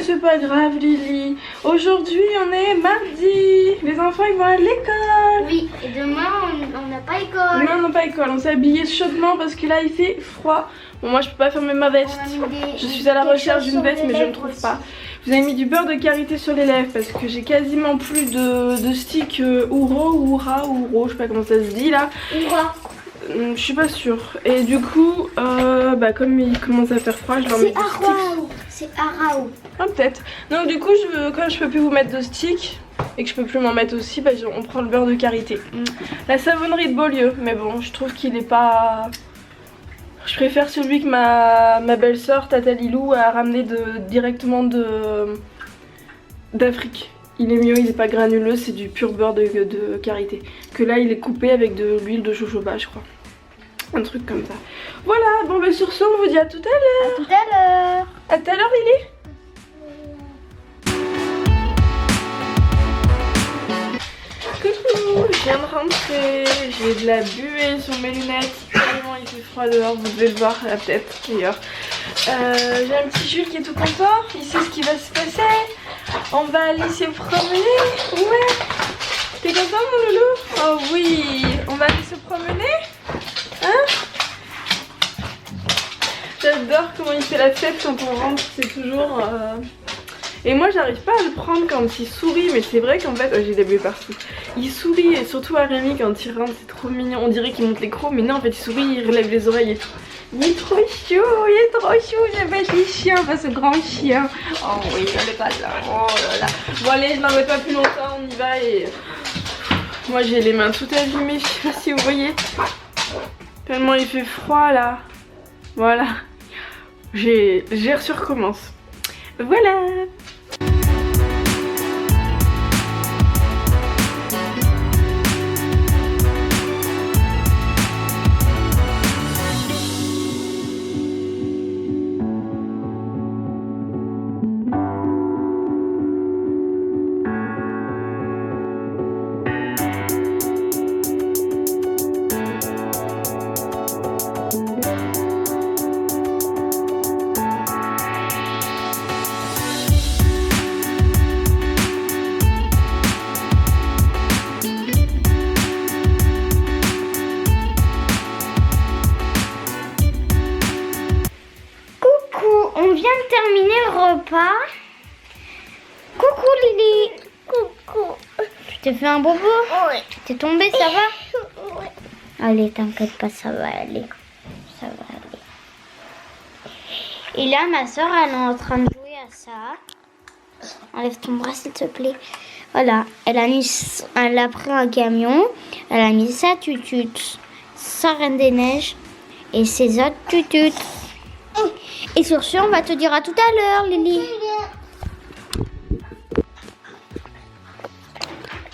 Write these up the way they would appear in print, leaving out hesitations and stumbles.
mais c'est pas grave Lily. Aujourd'hui on est mardi. Les enfants ils vont à l'école. Oui, et demain on n'a pas école. Non, on n'a pas école. On s'est habillé chaudement parce que là il fait froid. Bon, moi je peux pas fermer ma veste. Je suis à la recherche d'une veste mais je ne trouve pas. Vous avez mis du beurre de karité sur les lèvres parce que j'ai quasiment plus de stick Ouro ou Oura ou Ouro, je sais pas comment ça se dit là. Oura. Je suis pas sûre. Et du coup, comme il commence à faire froid, je vais en mettre des sticks. C'est Arao. Ah, peut-être. Donc du coup, quand je peux plus vous mettre de sticks et que je peux plus m'en mettre aussi, on prend le beurre de karité. La savonnerie de Beaulieu, mais bon, je trouve qu'il est pas... Je préfère celui que ma belle-sœur, Tata Lilou, a ramené directement d'Afrique. Il est mieux, il est pas granuleux, c'est du pur beurre de karité. Que là, il est coupé avec de l'huile de jojoba, je crois. Un truc comme ça. Voilà, bon bah sur ce, on vous dit à tout à l'heure. À tout à l'heure. À tout à l'heure, Lily. Coucou, je viens de rentrer, j'ai de la buée sur mes lunettes, tellement il fait froid dehors, vous devez le voir à la tête d'ailleurs. J'ai un petit Jules qui est tout content, il sait ce qui va se passer, on va aller se promener, ouais. T'es content mon loulou? Oh oui, on va aller se promener, hein? J'adore comment il fait la tête quand on rentre, c'est toujours... Et moi j'arrive pas à le prendre quand il sourit, mais c'est vrai qu'en fait, j'ai des buées partout. Il sourit et surtout à Rémi quand il rentre, c'est trop mignon, on dirait qu'il monte les crocs, mais non en fait il sourit, il relève les oreilles et tout. Il est trop chou, j'aime pas les chiens, pas ce grand chien. Oh oui, elle est pas là, oh là là. Bon allez, je n'en mets pas plus longtemps, on y va et... Moi j'ai les mains toutes abîmées, je sais pas si vous voyez. Tellement il fait froid là. Voilà. Je recommence. Voilà. Terminer le repas. Coucou Lily. Coucou. Tu t'es fait un bobo? Oui. T'es tombée, ça va? Oui. Allez, t'inquiète pas, ça va aller. Ça va aller. Et là, ma soeur, elle est en train de jouer à ça. Enlève ton bras, s'il te plaît. Voilà, elle a pris un camion. Elle a mis sa tutute, sa Reine des Neiges et ses autres tututes. Et sur ce, on va te dire à tout à l'heure, Lily.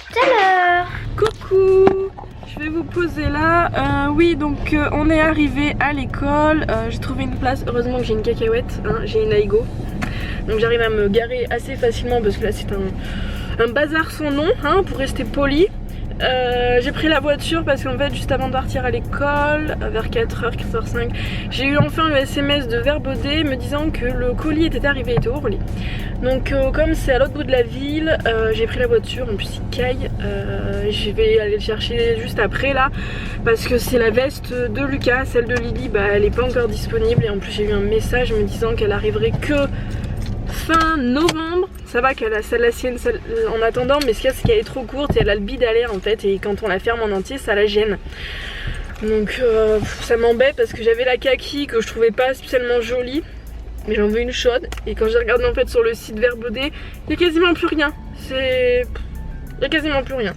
Tout à l'heure. Coucou, je vais vous poser là. Oui, donc on est arrivé à l'école. J'ai trouvé une place. Heureusement que j'ai une cacahuète, hein, j'ai une Aigo. Donc j'arrive à me garer assez facilement parce que là c'est un bazar sans nom, hein, pour rester poli. J'ai pris la voiture parce qu'en fait juste avant de partir à l'école vers 4h, 4h05 j'ai eu enfin le SMS de Verbaudet me disant que le colis était arrivé, il était au Orly. Donc comme c'est à l'autre bout de la ville, j'ai pris la voiture, en plus il caille, je vais aller le chercher juste après là parce que c'est la veste de Lucas, celle de Lily elle est pas encore disponible et en plus j'ai eu un message me disant qu'elle arriverait que fin novembre. Ça va qu'elle a celle la sienne en attendant, mais ce qu'il y a c'est qu'elle est trop courte et elle a le bide à l'air en fait, et quand on la ferme en entier ça la gêne. Donc ça m'embête parce que j'avais la kaki que je trouvais pas spécialement jolie, mais j'en veux une chaude. Et quand j'ai regardé en fait sur le site Verbaudet, il y a quasiment plus rien. Il y a quasiment plus rien.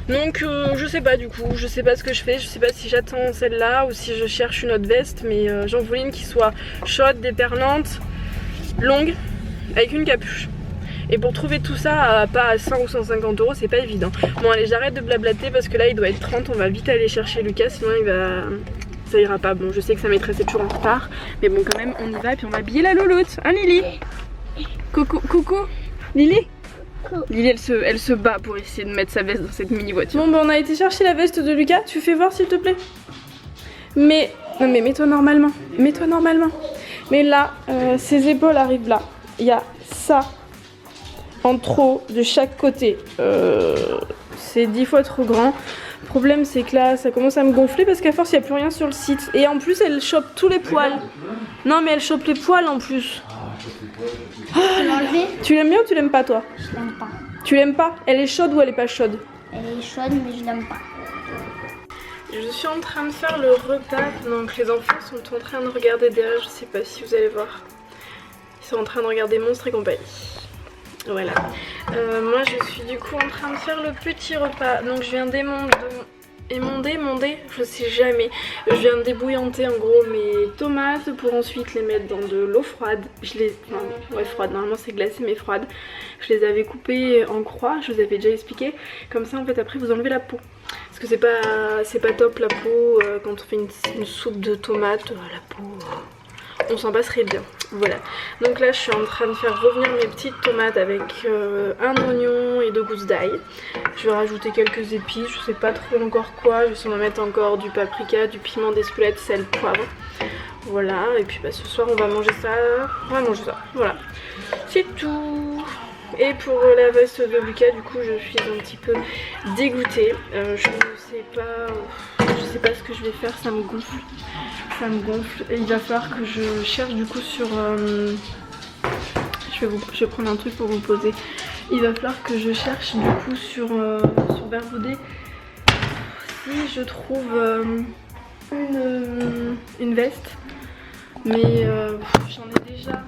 Donc je sais pas du coup, je sais pas ce que je fais, je sais pas si j'attends celle-là ou si je cherche une autre veste, mais j'en voulais une qui soit chaude, déperlante, longue, avec une capuche. Et pour trouver tout ça pas à 100 ou 150 euros, c'est pas évident. Bon allez, j'arrête de blablater parce que là il doit être 30, on va vite aller chercher Lucas, sinon ça ira pas. Bon, je sais que ça mettrait 7 jours en retard, mais bon quand même on y va et puis on va habiller la louloute, hein Lily? Coucou Lily? Lily elle se bat pour essayer de mettre sa veste dans cette mini voiture. Bon on a été chercher la veste de Lucas, tu fais voir s'il te plaît? Non mais mets-toi normalement, Mais là, ses épaules arrivent là. il y a ça en trop de chaque côté. C'est 10 fois trop grand. Le problème c'est que là ça commence à me gonfler parce qu'à force il n'y a plus rien sur le site. Et en plus elle chope tous les poils. Non mais elle chope les poils en plus. Tu l'aimes bien ou tu l'aimes pas toi? Je l'aime pas. Tu l'aimes pas? Elle est chaude ou elle est pas chaude? Elle est chaude mais je l'aime pas. Je suis en train de faire le repas, donc les enfants sont en train de regarder derrière, je sais pas si vous allez voir. Ils sont en train de regarder Monstres et compagnie. Voilà. Moi je suis du coup en train de faire le petit repas, donc je viens d'émonder, je sais jamais. Je viens de débouillanter en gros mes tomates pour ensuite les mettre dans de l'eau froide. Ouais froide, normalement c'est glacé mais froide. Je les avais coupées en croix, je vous avais déjà expliqué. Comme ça en fait après vous enlevez la peau. Parce que c'est pas top la peau quand on fait une soupe de tomates, la peau on s'en passerait bien. Voilà. Donc là je suis en train de faire revenir mes petites tomates avec un oignon et 2 gousses d'ail. Je vais rajouter quelques épices, je sais pas trop encore quoi. Je vais sûrement mettre encore du paprika, du piment d'Espelette, sel, poivre. Voilà. Et puis bah, ce soir on va manger ça. Voilà. C'est tout. Et pour la veste de Lucas, du coup, je suis un petit peu dégoûtée. Je sais pas ce que je vais faire, ça me gonfle. Ça me gonfle. Et il va falloir que je cherche du coup sur... je vais prendre un truc pour vous poser. Il va falloir que je cherche du coup sur Verbaudet si je trouve une veste. Mais j'en ai déjà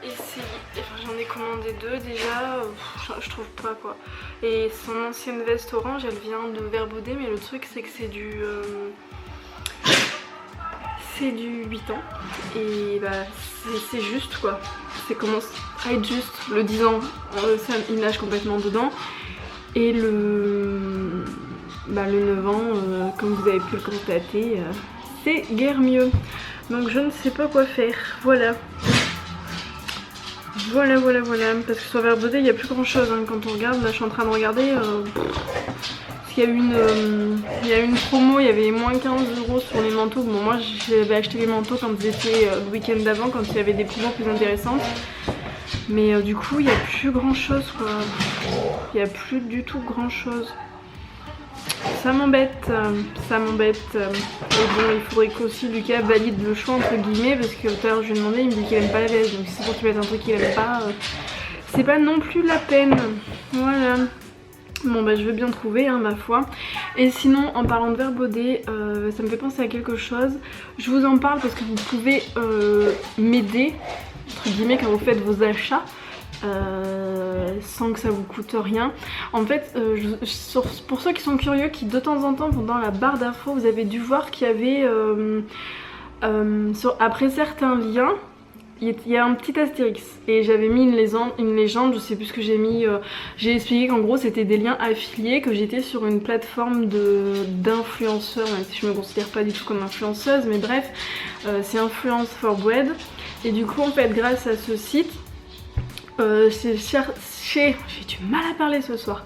essayé, enfin j'en ai commandé 2 déjà, je trouve pas quoi. Et son ancienne veste orange elle vient de Verbaudet, mais le truc c'est que c'est du 8 ans et bah c'est juste quoi, c'est commence à être juste. Le 10 ans il nage complètement dedans et le 9 ans comme vous avez pu le constater c'est guère mieux. Donc je ne sais pas quoi faire, voilà. Voilà, parce que sur Verbaudet il n'y a plus grand chose hein. Quand on regarde, là je suis en train de regarder, parce qu'il y a eu une promo, il y avait moins 15 € sur les manteaux. Bon moi j'avais acheté les manteaux quand ils étaient le week-end d'avant, quand il y avait des promos plus intéressantes. Mais du coup il n'y a plus grand chose quoi, il n'y a plus du tout grand chose. Ça m'embête, ça m'embête. Et bon, il faudrait qu'aussi Lucas valide le choix entre guillemets, parce que tout à l'heure je lui ai demandé, il me dit qu'il aime pas la veste, donc si c'est pour qu'il mette un truc qu'il aime pas, c'est pas non plus la peine. Voilà. Bon bah je vais bien trouver hein, ma foi. Et sinon en parlant de Verbaudet, ça me fait penser à quelque chose. Je vous en parle parce que vous pouvez m'aider entre guillemets quand vous faites vos achats. Sans que ça vous coûte rien. En fait, pour ceux qui sont curieux, qui de temps en temps vont dans la barre d'infos, vous avez dû voir qu'il y avait après certains liens, il y a un petit astérix. Et j'avais mis une légende, je sais plus ce que j'ai mis. J'ai expliqué qu'en gros c'était des liens affiliés, que j'étais sur une plateforme d'influenceurs, même si je me considère pas du tout comme influenceuse, mais bref, c'est Influence for Bread. Et du coup en fait grâce à ce site, j'ai du mal à parler ce soir.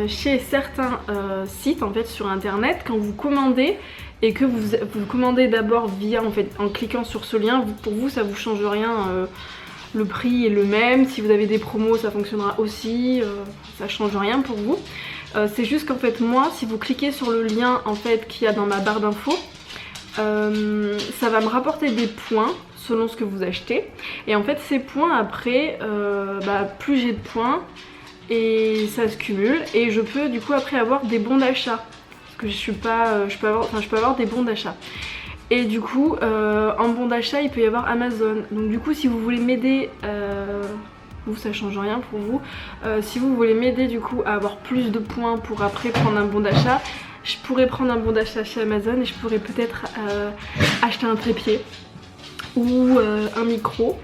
Chez certains sites en fait sur internet, quand vous commandez et que vous commandez d'abord via en cliquant sur ce lien, pour vous ça vous change rien, le prix est le même, si vous avez des promos ça fonctionnera aussi, ça change rien pour vous. C'est juste qu'en fait moi si vous cliquez sur le lien en fait qu'il y a dans ma barre d'infos, ça va me rapporter des points selon ce que vous achetez, et en fait ces points après plus j'ai de points et ça se cumule et je peux du coup après avoir des bons d'achat, parce que je peux avoir des bons d'achat. Et du coup en bon d'achat il peut y avoir Amazon, donc du coup si vous voulez m'aider, vous ça change rien pour vous, si vous voulez m'aider du coup à avoir plus de points pour après prendre un bon d'achat, je pourrais prendre un bon d'achat chez Amazon et je pourrais peut-être acheter un trépied ou un micro,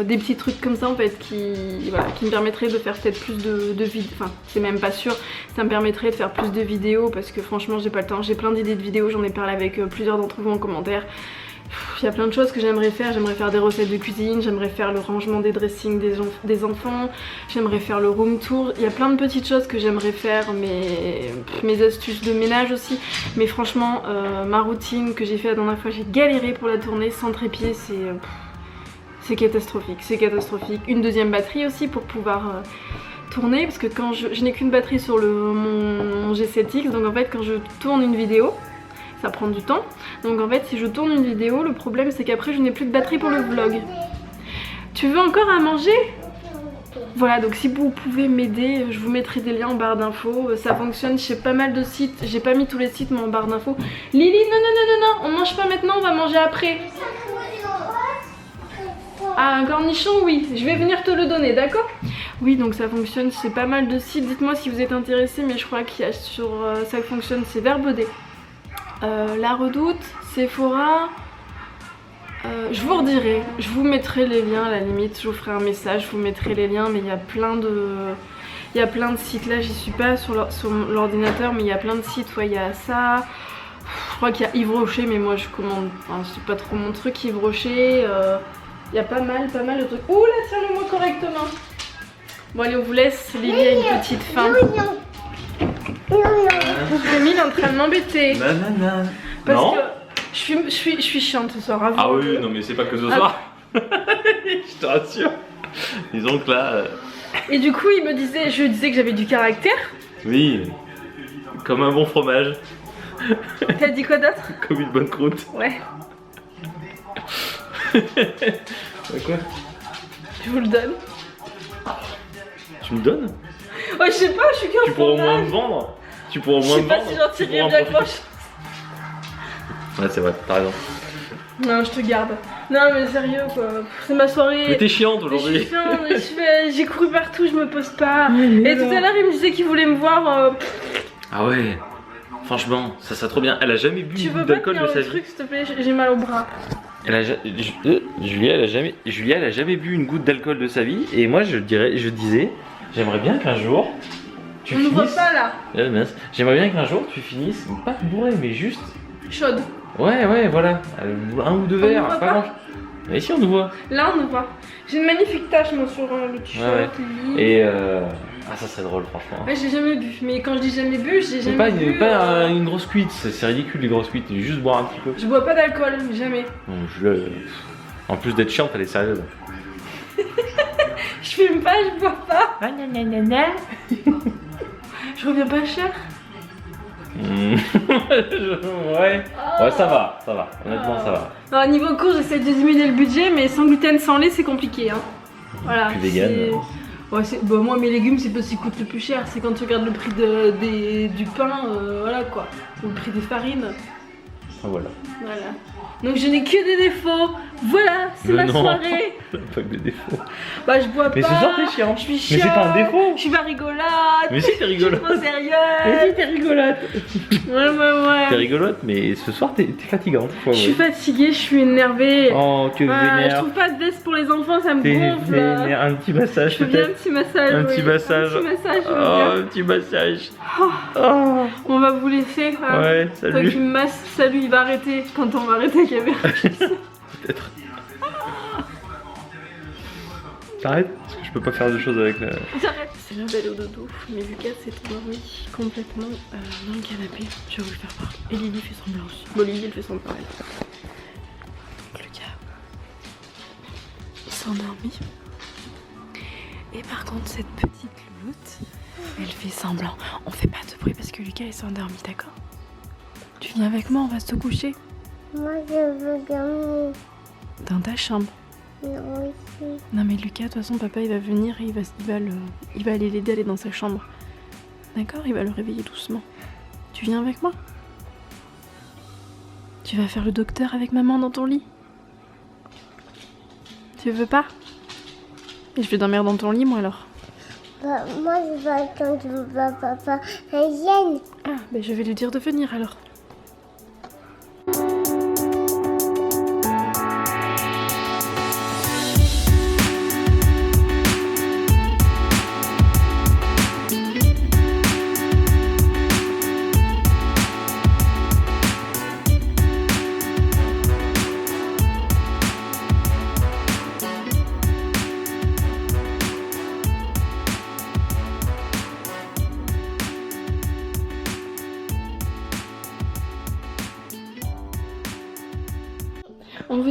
des petits trucs comme ça en fait qui me permettraient de faire peut-être plus de vidéos, enfin c'est même pas sûr, ça me permettrait de faire plus de vidéos parce que franchement j'ai pas le temps, j'ai plein d'idées de vidéos, j'en ai parlé avec plusieurs d'entre vous en commentaire. il y a plein de choses que j'aimerais faire. J'aimerais faire des recettes de cuisine, j'aimerais faire le rangement des dressings des enfants, j'aimerais faire le room tour. Il y a plein de petites choses que j'aimerais faire, mes astuces de ménage aussi. Mais franchement, ma routine que j'ai fait la dernière fois, j'ai galéré pour la tourner sans trépied, c'est catastrophique, c'est catastrophique. Une deuxième batterie aussi pour pouvoir tourner, parce que quand je n'ai qu'une batterie sur mon G7X, donc en fait quand je tourne une vidéo, ça prend du temps. Donc en fait si je tourne une vidéo, le problème c'est qu'après je n'ai plus de batterie pour le vlog. Tu veux encore à manger? Voilà, donc si vous pouvez m'aider, je vous mettrai des liens en barre d'infos. Ça fonctionne chez pas mal de sites, j'ai pas mis tous les sites mais en barre d'infos. Lily, non, on mange pas maintenant, on va manger après. Ah, un cornichon, oui, je vais venir te le donner, d'accord? Oui, donc ça fonctionne chez pas mal de sites. Dites-moi si vous êtes intéressés, mais je crois qu'il y a sur ça fonctionne, c'est Verbaudet. La Redoute, Sephora, je vous redirai, je vous mettrai les liens à la limite, je vous ferai un message, je vous mettrai les liens, mais il y a plein de sites, là j'y suis pas sur l'ordinateur, mais il y a plein de sites, ouais, il y a ça, je crois qu'il y a Yves Rocher, mais moi je commande, enfin, c'est pas trop mon truc Yves Rocher, il y a pas mal de trucs. Ouh là, tiens-le-moi correctement. Bon allez, on vous laisse, Lily a une petite faim. Camille est en train de m'embêter. Parce que je suis chiante ce soir. Ah oui, non mais c'est pas que ce soir. Je te rassure. Disons que là... Et du coup, je disais que j'avais du caractère. Oui, comme un bon fromage. T'as dit quoi d'autre? Comme une bonne croûte. Ouais. Quoi? Je vous le donne. Tu me donnes? Ouais, je sais pas, je suis qu'un fromage. Tu pourras au moins me vendre. Tu pourras au moins me vendre. Je sais pas si j'en tirerai bien grand chose. Ouais, c'est vrai, t'as raison. Non, je te garde. Non, mais sérieux quoi. C'est ma soirée. Mais t'es chiante aujourd'hui. J'ai couru partout, je me pose pas. Et tout à l'heure, il me disait qu'il voulait me voir. Ah ouais. Franchement, ça serait trop bien. Elle a jamais bu une goutte d'alcool de sa vie. Truc, s'il te plaît, j'ai mal au bras. Julia, elle a jamais bu une goutte d'alcool de sa vie. Et moi, je disais, j'aimerais bien qu'un jour tu finisses. On ne voit pas là. J'aimerais bien qu'un jour tu finisses, pas bourré, mais juste chaude. Ouais, voilà. Un ou deux verres, pas grand. Mais si, on nous voit. Là, on nous voit. J'ai une magnifique tache, moi, sur le t-shirt. Ouais. Et ah, ça serait drôle, franchement. Ouais, j'ai jamais bu. Mais quand je dis jamais bu, j'ai jamais bu. Pas une grosse cuite, c'est ridicule les grosses cuites. Juste boire un petit peu. Je bois pas d'alcool, jamais. En plus d'être chiante, elle est sérieuse. Je fume pas, je bois pas. Je reviens pas cher. Ouais, ça va. Honnêtement, ça va. Non, niveau cours, j'essaie de diminuer le budget, mais sans gluten, sans lait, c'est compliqué. Hein. Voilà. Plus vegan. Ouais, moi, mes légumes, c'est pas ce qui coûte le plus cher. C'est quand tu regardes le prix du pain, voilà quoi. Ou le prix des farines. Voilà. Donc je n'ai que des défauts. Voilà, c'est ma soirée. Pas que des défauts. Bah je bois pas. Mais ce soir t'es chiant. Je suis chiant. Mais c'est pas un défaut. Je suis pas rigolote. Mais si t'es rigolote. Je suis trop sérieuse. Mais si t'es rigolote. Ouais. T'es rigolote, mais ce soir t'es fatigante. Je suis fatiguée, je suis énervée. Oh, que vénère. Je trouve pas de veste pour les enfants, ça me gonfle. Vénère. Un petit massage peut-être. Je veux bien un petit massage. Un petit massage. Un petit massage. On va vous laisser. Ouais, salut. Toi qui me masse, salut, il va arrêter quand on va arrêter la caméra. Peut-être. T'arrêtes? Parce que je peux pas faire de choses avec la... J'arrête. C'est l'heure d'aller au dodo, mais Lucas s'est endormi complètement dans le canapé. Je vais vous le faire voir. Et Lily fait semblant aussi. Bon, Lily elle fait semblant pareil. Donc Lucas, il s'est endormi. Et par contre cette petite louloute, elle fait semblant. On fait pas de bruit parce que Lucas il s'est endormi, d'accord? Tu viens avec moi, on va se coucher. Moi je veux dormir. Dans ta chambre. Non mais Lucas, de toute façon papa il va venir et il va aller l'aider à aller dans sa chambre. D'accord? Il va le réveiller doucement. Tu viens avec moi? Tu vas faire le docteur avec maman dans ton lit? Tu veux pas? Et je vais dormir dans ton lit moi alors. Bah, moi je vais attendre que papa vienne. Ah, ben je vais lui dire de venir alors.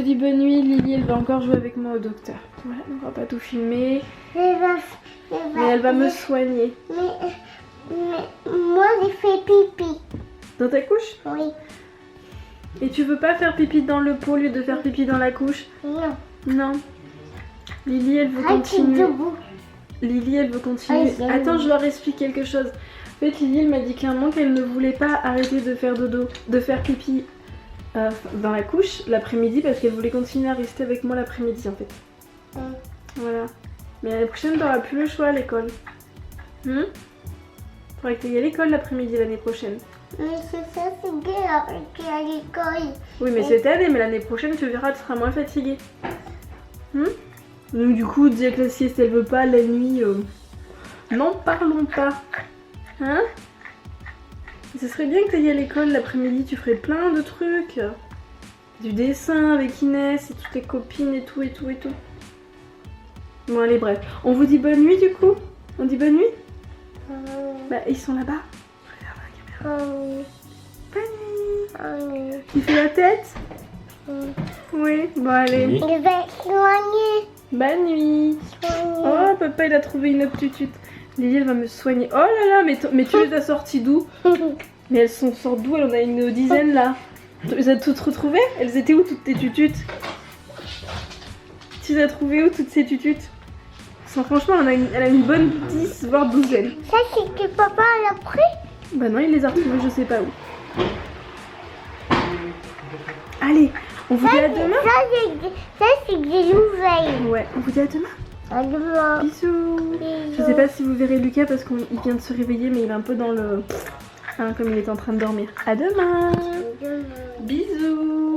dit bonne nuit, Lily elle va encore jouer avec moi au docteur. Voilà, on va pas tout filmer. Mais elle va me soigner. Mais moi j'ai fait pipi. Dans ta couche? Oui. Et tu veux pas faire pipi dans le pot au lieu de faire pipi dans la couche? Non. Non. Lily elle veut Ah, continuer. debout. Lily elle veut continuer. Ah, Attends, je leur explique quelque chose. En fait, Lily elle m'a dit clairement qu'elle ne voulait pas arrêter de faire dodo, de faire pipi dans la couche l'après-midi parce qu'elle voulait continuer à rester avec moi l'après-midi en fait. Voilà. Mais l'année prochaine t'auras plus le choix à l'école. Faudrait que tu ailles à l'école l'après-midi l'année prochaine. Mais c'est ça, c'est bien qui à l'école. Oui mais cette année, mais l'année prochaine tu verras, tu seras moins fatiguée. Donc du coup, dire que la sieste elle veut pas la nuit, n'en parlons pas. Hein? Ce serait bien que tu ailles à l'école l'après-midi, tu ferais plein de trucs. Du dessin avec Inès et toutes tes copines et tout et tout et tout. Bon allez bref, on vous dit bonne nuit du coup? On dit bonne nuit? Bah ils sont là-bas. Regarde la caméra. Bonne nuit. Tu fais la tête? Oui, bon allez. Je vais soigner. Bonne nuit. Oh papa il a trouvé une autre tutute. Lily elle va me soigner. Oh là là, mais tu les as sorties d'où? Mais elles sortent d'où? Elle en a une dizaine là. Tu les as toutes retrouvées? Elles étaient où toutes tes tututes? Tu les as trouvées où toutes ces tututes? Franchement elle a une bonne 10 voire douzaine. Ça c'est que papa l'a pris? Bah non il les a retrouvées je sais pas où. Allez, on vous dit à demain. Ça c'est des nouvelles. Ouais, on vous dit à demain. À demain. Bisous. Je sais pas si vous verrez Lucas parce qu'il vient de se réveiller mais il est un peu dans le... Hein, comme il est en train de dormir. À demain. Bisous.